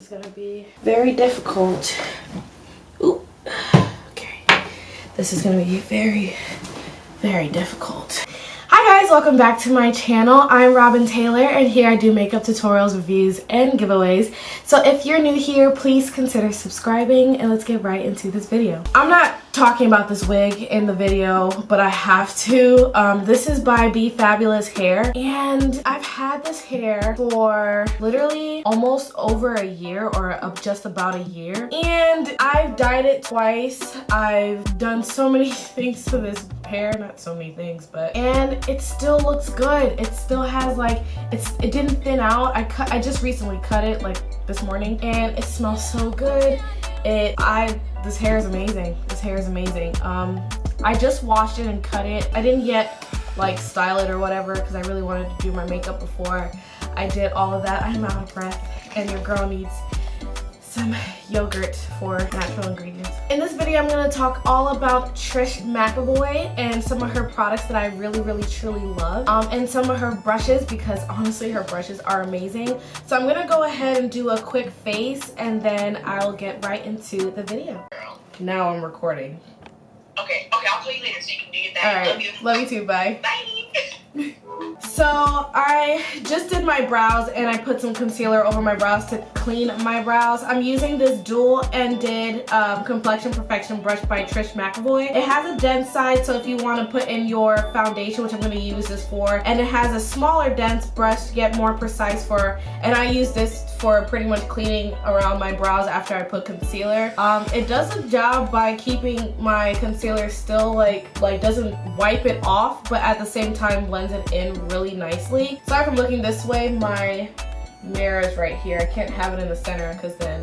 It's gonna be very difficult. Ooh, okay. This is gonna be very, very difficult. Hi guys, welcome back to my channel. I'm Robin Taylor and here I do makeup tutorials, reviews, and giveaways. So if you're new here, please consider subscribing and let's get right into this video. I'm not talking about this wig in the video, but I have to. This is by Be Fabulous Hair and I've had this hair for literally almost over a year or just about a year, and I've dyed it twice. I've done so many things to this hair, not so many things, but and it still looks good. It still has like it didn't thin out. I just recently cut it like this morning and it smells so good. This hair is amazing. This hair is amazing. I just washed it and cut it. I didn't yet like style it or whatever because I really wanted to do my makeup before I did all of that. I'm out of breath and your girl needs some yogurt for natural ingredients. In this video, I'm going to talk all about Trish McEvoy and some of her products that I really truly love, and some of her brushes because honestly her brushes are amazing. So I'm going to go ahead and do a quick face and then I'll get right into the video. Now I'm recording. Okay, I'll call you later so you can do your thing. Alright, love you too, bye. Bye. So I just did my brows and I put some concealer over my brows to clean my brows. I'm using this dual-ended Complexion Perfection brush by Trish McEvoy. It has a dense side, so if you want to put in your foundation, which I'm going to use this for, and it has a smaller dense brush to get more precise for, and I use this for pretty much cleaning around my brows after I put concealer. It does a job by keeping my concealer still like doesn't wipe it off, but at the same time blends it in really nicely. Sorry if I'm looking this way, my mirror is right here. I can't have it in the center because then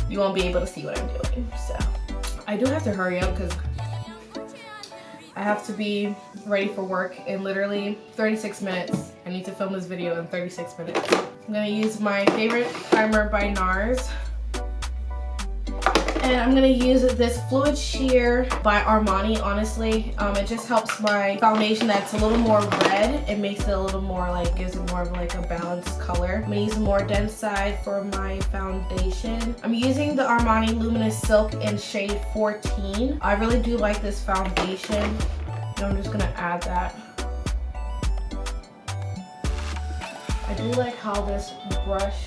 you won't be able to see what I'm doing. So I do have to hurry up because I have to be ready for work in literally 36 minutes. I need to film this video in 36 minutes. I'm gonna use my favorite primer by NARS. And I'm gonna use this Fluid Sheer by Armani, honestly. It just helps my foundation that's a little more red. It makes it a little more like, gives it more of like a balanced color. I'm gonna use a more dense side for my foundation. I'm using the Armani Luminous Silk in shade 14. I really do like this foundation. And I'm just gonna add that. I do like how this brush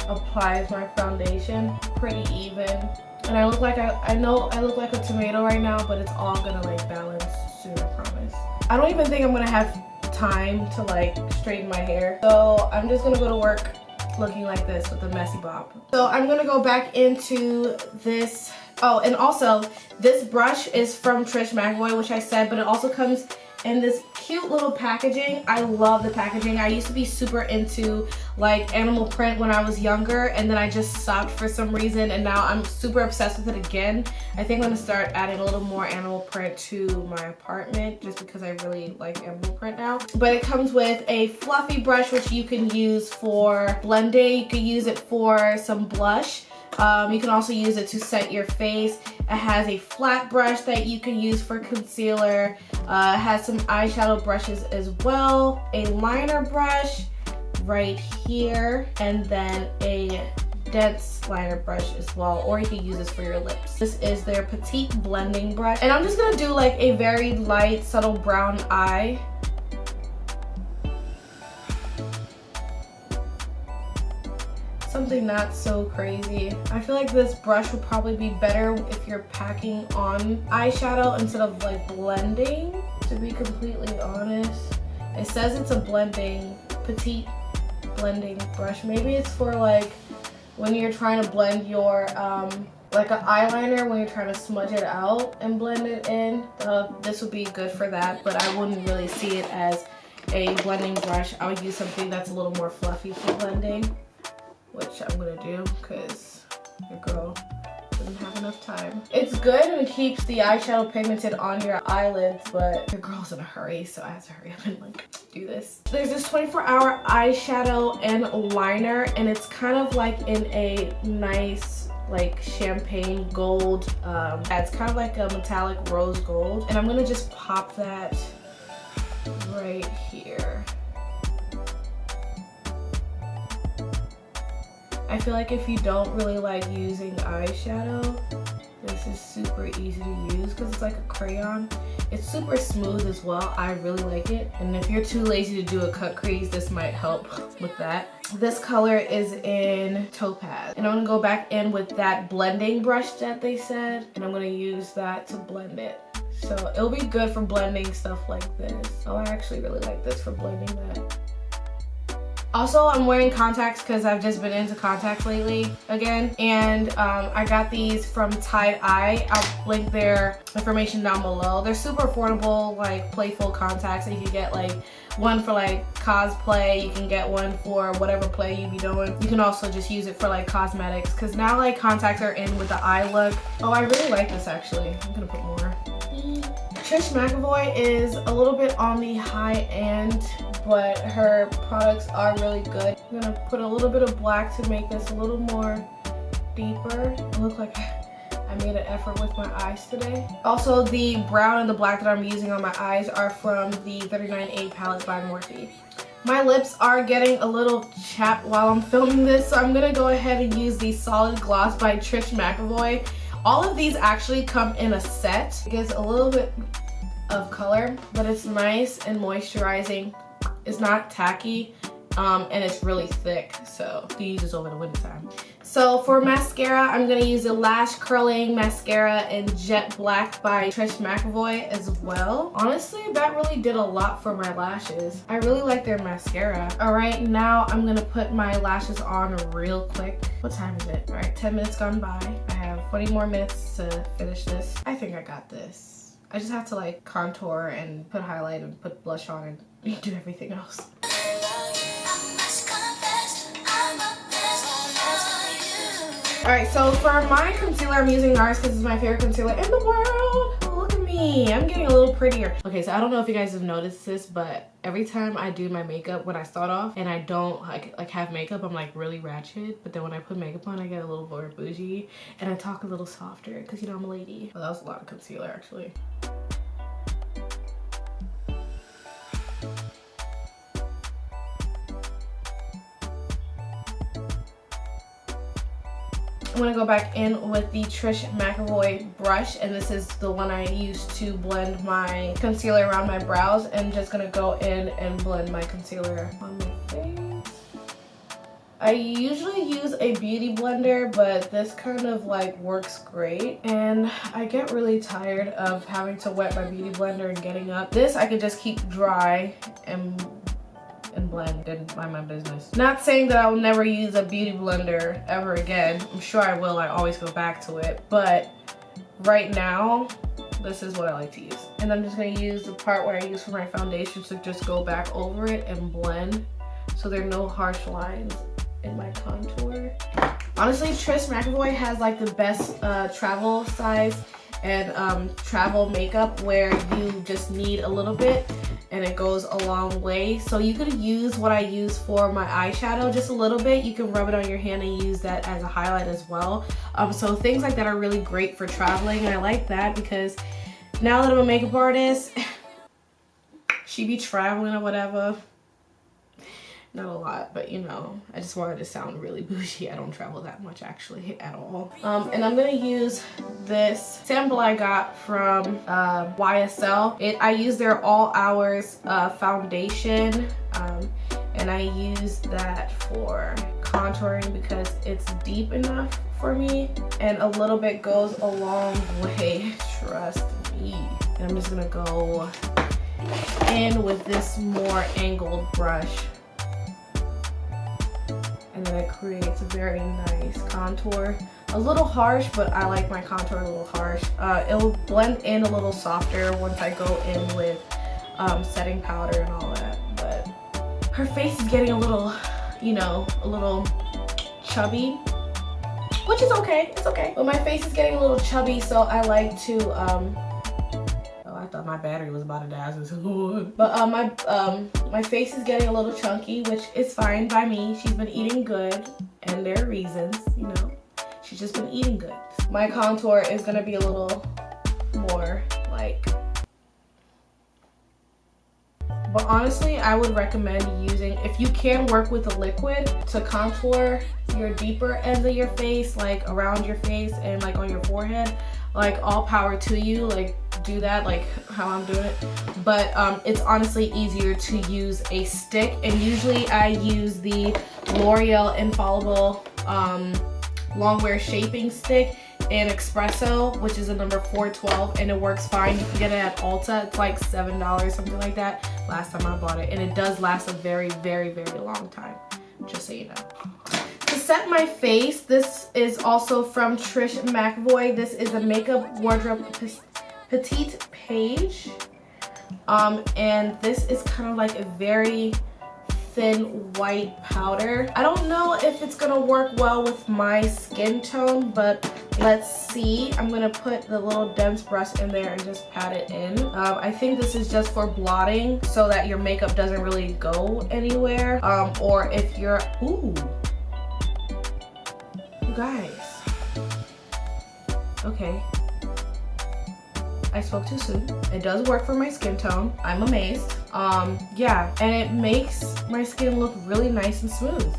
applies my foundation pretty even. And I look like I know I look like a tomato right now, but it's all gonna like balance soon, I promise. I don't even think I'm gonna have time to like straighten my hair. So I'm just gonna go to work looking like this with a messy bob. So I'm gonna go back into this. Oh, and also this brush is from Trish McEvoy, which I said, but it also comes in this cute little packaging. I love the packaging. I used to be super into like animal print when I was younger, and then I just stopped for some reason, and now I'm super obsessed with it again. I think I'm gonna start adding a little more animal print to my apartment just because I really like animal print now. But it comes with a fluffy brush which you can use for blending. You can use it for some blush. You can also use it to set your face. It has a flat brush that you can use for concealer. It has some eyeshadow brushes as well. A liner brush right here. And then a dense liner brush as well. Or you can use this for your lips. This is their Petite Blending Brush. And I'm just going to do like a very light, subtle brown eye. Something not so crazy. I feel like this brush would probably be better if you're packing on eyeshadow instead of like blending, to be completely honest. It says it's a petite blending brush. Maybe it's for like when you're trying to blend your like an eyeliner, when you're trying to smudge it out and blend it in. This would be good for that, but I wouldn't really see it as a blending brush. I would use something that's a little more fluffy for blending, which I'm gonna do because your girl doesn't have enough time. It's good and it keeps the eyeshadow pigmented on your eyelids, but your girl's in a hurry, so I have to hurry up and like do this. There's this 24-hour eyeshadow and liner, and it's kind of like in a nice like champagne gold. It's kind of like a metallic rose gold, and I'm gonna just pop that right here. I feel like if you don't really like using eyeshadow, this is super easy to use because it's like a crayon. It's super smooth as well. I really like it. And if you're too lazy to do a cut crease, this might help with that. This color is in Topaz. And I'm gonna go back in with that blending brush that they said. And I'm gonna use that to blend it. So it'll be good for blending stuff like this. Oh, I actually really like this for blending that. Also, I'm wearing contacts because I've just been into contacts lately again. And I got these from Tide Eye. I'll link their information down below. They're super affordable, like playful contacts. You can get like one for like cosplay. You can get one for whatever play you be doing. You can also just use it for like cosmetics because now like contacts are in with the eye look. Oh, I really like this actually. I'm gonna put more. Trish McEvoy is a little bit on the high end, but her products are really good. I'm gonna put a little bit of black to make this a little more deeper. It looks like I made an effort with my eyes today. Also, the brown and the black that I'm using on my eyes are from the 39A palette by Morphe. My lips are getting a little chapped while I'm filming this, so I'm gonna go ahead and use the Solid Gloss by Trish McEvoy. All of these actually come in a set. It gives a little bit of color, but it's nice and moisturizing. It's not tacky, and it's really thick, so you can use this over the winter time. So for mascara, I'm gonna use the Lash Curling Mascara in Jet Black by Trish McEvoy as well. Honestly, that really did a lot for my lashes. I really like their mascara. All right, now I'm gonna put my lashes on real quick. What time is it? All right, 10 minutes gone by. I have 20 more minutes to finish this. I think I got this. I just have to like contour and put highlight and put blush on and do everything else. Alright, so for my concealer, I'm using NARS because it's my favorite concealer in the world. Oh, look at me. I'm getting a little prettier. Okay, so I don't know if you guys have noticed this, but every time I do my makeup when I start off and I don't like have makeup, I'm like really ratchet. But then when I put makeup on, I get a little more bougie and I talk a little softer because, you know, I'm a lady. Well, that was a lot of concealer actually. I'm gonna go back in with the Trish McEvoy brush, and this is the one I use to blend my concealer around my brows, and just gonna go in and blend my concealer on my face. I usually use a beauty blender, but this kind of like works great, and I get really tired of having to wet my beauty blender and getting up. This I could just keep dry and blend and mind my business. Not saying that I will never use a beauty blender ever again. I'm sure I will. I always go back to it. But right now, this is what I like to use. And I'm just going to use the part where I use for my foundation to just go back over it and blend so there are no harsh lines in my contour. Honestly, Trish McEvoy has like the best travel size and travel makeup where you just need a little bit and it goes a long way. So you could use what I use for my eyeshadow just a little bit. You can rub it on your hand and use that as a highlight as well. So things like that are really great for traveling, and I like that because now that I'm a makeup artist, she be traveling or whatever. Not a lot, but you know, I just wanted to sound really bougie. I don't travel that much actually at all. And I'm gonna use this sample I got from YSL. I use their All Hours foundation, and I use that for contouring because it's deep enough for me, and a little bit goes a long way, trust me. And I'm just gonna go in with this more angled brush. And then it creates a very nice contour. A little harsh, but I like my contour a little harsh. It'll blend in a little softer once I go in with setting powder and all that. But her face is getting a little, you know, a little chubby, which is okay, it's okay. But my face is getting a little chubby, so I like to, I thought my battery was about to die, so Lord. But my face is getting a little chunky, which is fine by me. She's been eating good, and there are reasons, you know. She's just been eating good. My contour is gonna be a little more like But honestly, I would recommend using, if you can work with a liquid to contour your deeper ends of your face, like around your face and like on your forehead, like all power to you. Like do that like how I'm doing it. But it's honestly easier to use a stick, and usually I use the L'Oreal Infallible Longwear Shaping Stick in Espresso, which is a number 412, and it works fine. You can get it at Ulta. It's like $7, something like that, last time I bought it, and it does last a very, very, very long time, just so you know. To set my face, this is also from Trish McEvoy. This is a Makeup Wardrobe Petite Page, and this is kind of like a very thin white powder. I don't know if it's gonna work well with my skin tone, but let's see. I'm gonna put the little dense brush in there and just pat it in. I think this is just for blotting so that your makeup doesn't really go anywhere. Or if you're, ooh, you guys, okay. I spoke too soon. It does work for my skin tone. I'm amazed. Yeah, and it makes my skin look really nice and smooth.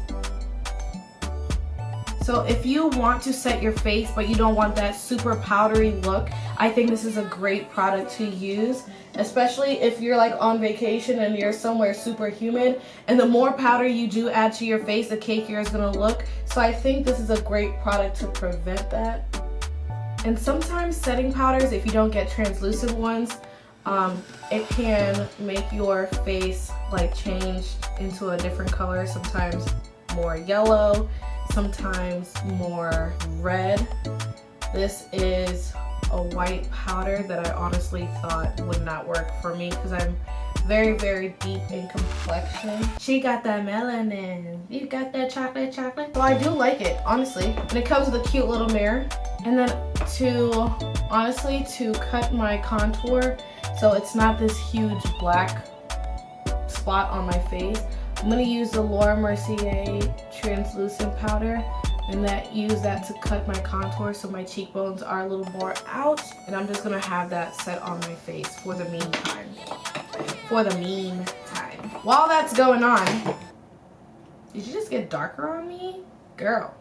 So if you want to set your face but you don't want that super powdery look, I think this is a great product to use, especially if you're like on vacation and you're somewhere super humid, and the more powder you do add to your face, the cakier it's gonna look. So I think this is a great product to prevent that. And sometimes setting powders, if you don't get translucent ones, it can make your face like change into a different color, sometimes more yellow, sometimes more red. This is a white powder that I honestly thought would not work for me because I'm very, very deep in complexion. She got that melanin. You got that chocolate. So I do like it, honestly. And it comes with a cute little mirror. And then to cut my contour so it's not this huge black spot on my face, I'm gonna use the Laura Mercier translucent powder, and use that to cut my contour so my cheekbones are a little more out. And I'm just gonna have that set on my face for the meantime. While that's going on, did you just get darker on me? Girl.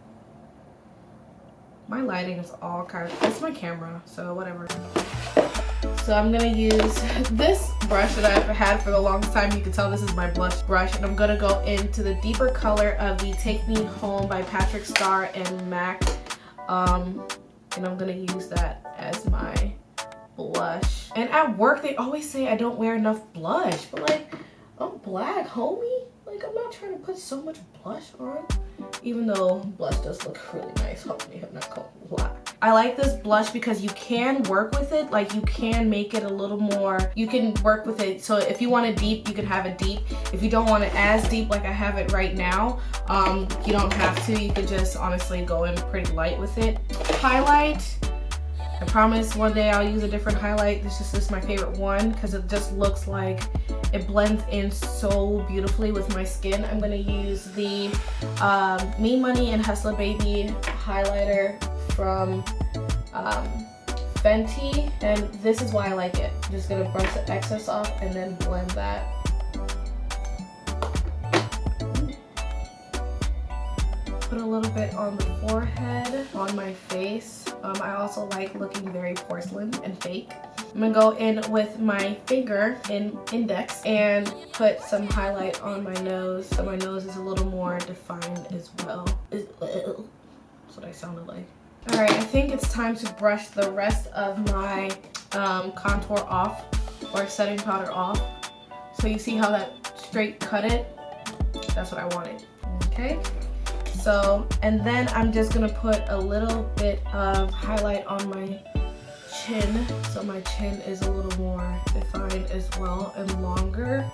My lighting is all kind of, it's my camera, so whatever. So I'm gonna use this brush that I've had for the longest time. You can tell this is my blush brush, and I'm gonna go into the deeper color of the Take Me Home by Patrick Starr and MAC. And I'm gonna use that as my blush. And at work, they always say I don't wear enough blush, but like, I'm black, homie. Like, I'm not trying to put so much blush on. Even though blush does look really nice, hopefully I'm not gonna lie. I like this blush because you can work with it, like you can make it a little more, you can work with it. So if you want it deep, you can have it deep. If you don't want it as deep like I have it right now, you don't have to. You can just honestly go in pretty light with it. Highlight, I promise one day I'll use a different highlight. This is just my favorite one because it just looks like it blends in so beautifully with my skin. I'm gonna use the Me Money and Hustler Baby highlighter from Fenty, and this is why I like it. I'm just gonna brush the excess off and then blend that. Put a little bit on the forehead, on my face. I also like looking very porcelain and fake. I'm gonna go in with my finger in index and put some highlight on my nose so my nose is a little more defined as well. That's what I sounded like. Alright, I think it's time to brush the rest of my contour off, or setting powder off. So you see how that straight cut it? That's what I wanted. Okay. So, and then I'm just gonna put a little bit of highlight on my chin, so my chin is a little more defined as well and longer,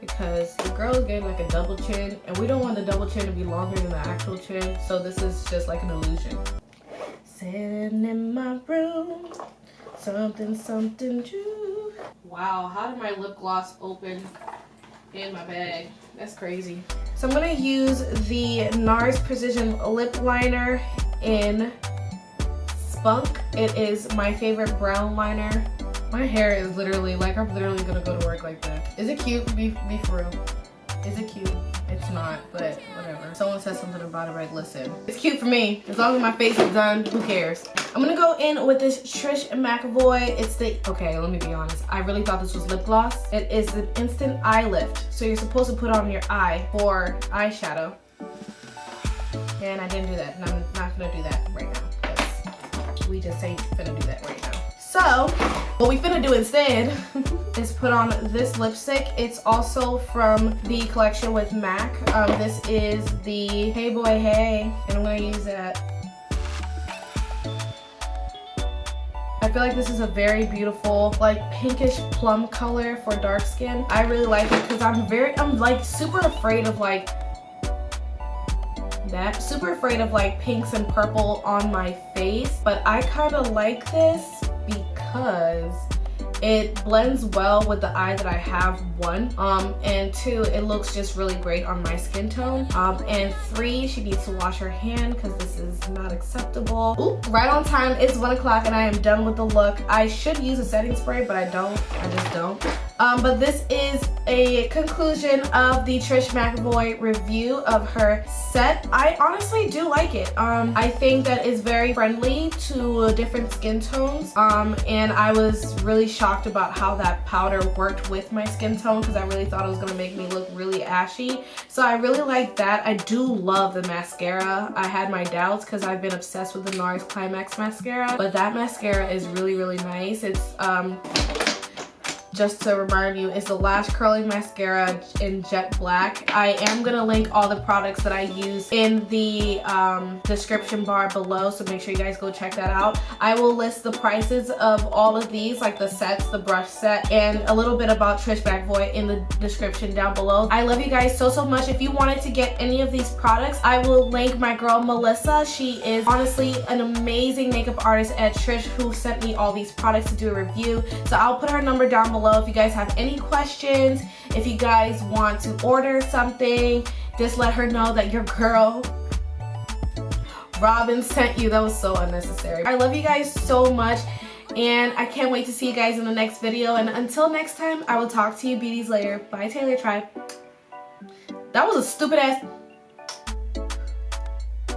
because the girl is getting like a double chin, and we don't want the double chin to be longer than the actual chin, so this is just like an illusion. Sitting in my room, something true. Wow, how did my lip gloss open in my bag? That's crazy. So I'm gonna use the NARS Precision Lip Liner in Spunk. It is my favorite brown liner My hair is literally like, I'm literally gonna go to work like that. Is it cute? Be for real. Is it cute? It's not, but whatever. Someone said something about it, right? Listen. It's cute for me. As long as my face is done, who cares? I'm gonna go in with this Trish McEvoy. It's the, okay, let me be honest. I really thought this was lip gloss. It is an instant eye lift. So you're supposed to put it on your eye for eyeshadow. And I didn't do that, and I'm not gonna do that right now, because we just ain't finna do that right now. So, what we finna do instead is put on this lipstick. It's also from the collection with MAC. This is the Hey Boy Hey, and I'm gonna use that. I feel like this is a very beautiful, like pinkish plum color for dark skin. I really like it because I'm like super afraid of like that. Super afraid of like pinks and purple on my face, but I kind of like this because it blends well with the eye that I have, one, and two, it looks just really great on my skin tone, and three, she needs to wash her hand because this is not acceptable. Ooh, right on time. It's 1 o'clock and I am done with the look. I should use a setting spray, but I just don't. But this is a conclusion of the Trish McEvoy review of her set. I honestly do like it. I think that it's very friendly to different skin tones, and I was really shocked about how that powder worked with my skin tone because I really thought it was gonna make me look really ashy. So I really like that. I do love the mascara. I had my doubts because I've been obsessed with the NARS Climax mascara, but that mascara is really, really nice. It's just to remind you, it's the Lash Curling Mascara in Jet Black. I am gonna link all the products that I use in the description bar below, so make sure you guys go check that out. I will list the prices of all of these, like the sets, the brush set, and a little bit about Trish McEvoy in the description down below. I love you guys so much. If you wanted to get any of these products, I will link my girl Melissa. She is honestly an amazing makeup artist at Trish who sent me all these products to do a review. So I'll put her number down below. If you guys have any questions, if you guys want to order something, just let her know that your girl Raben sent you. That was so unnecessary. I love you guys so much, and I can't wait to see you guys in the next video. And until next time, I will talk to you beauties later. Bye, Taylor Tribe. That was a stupid ass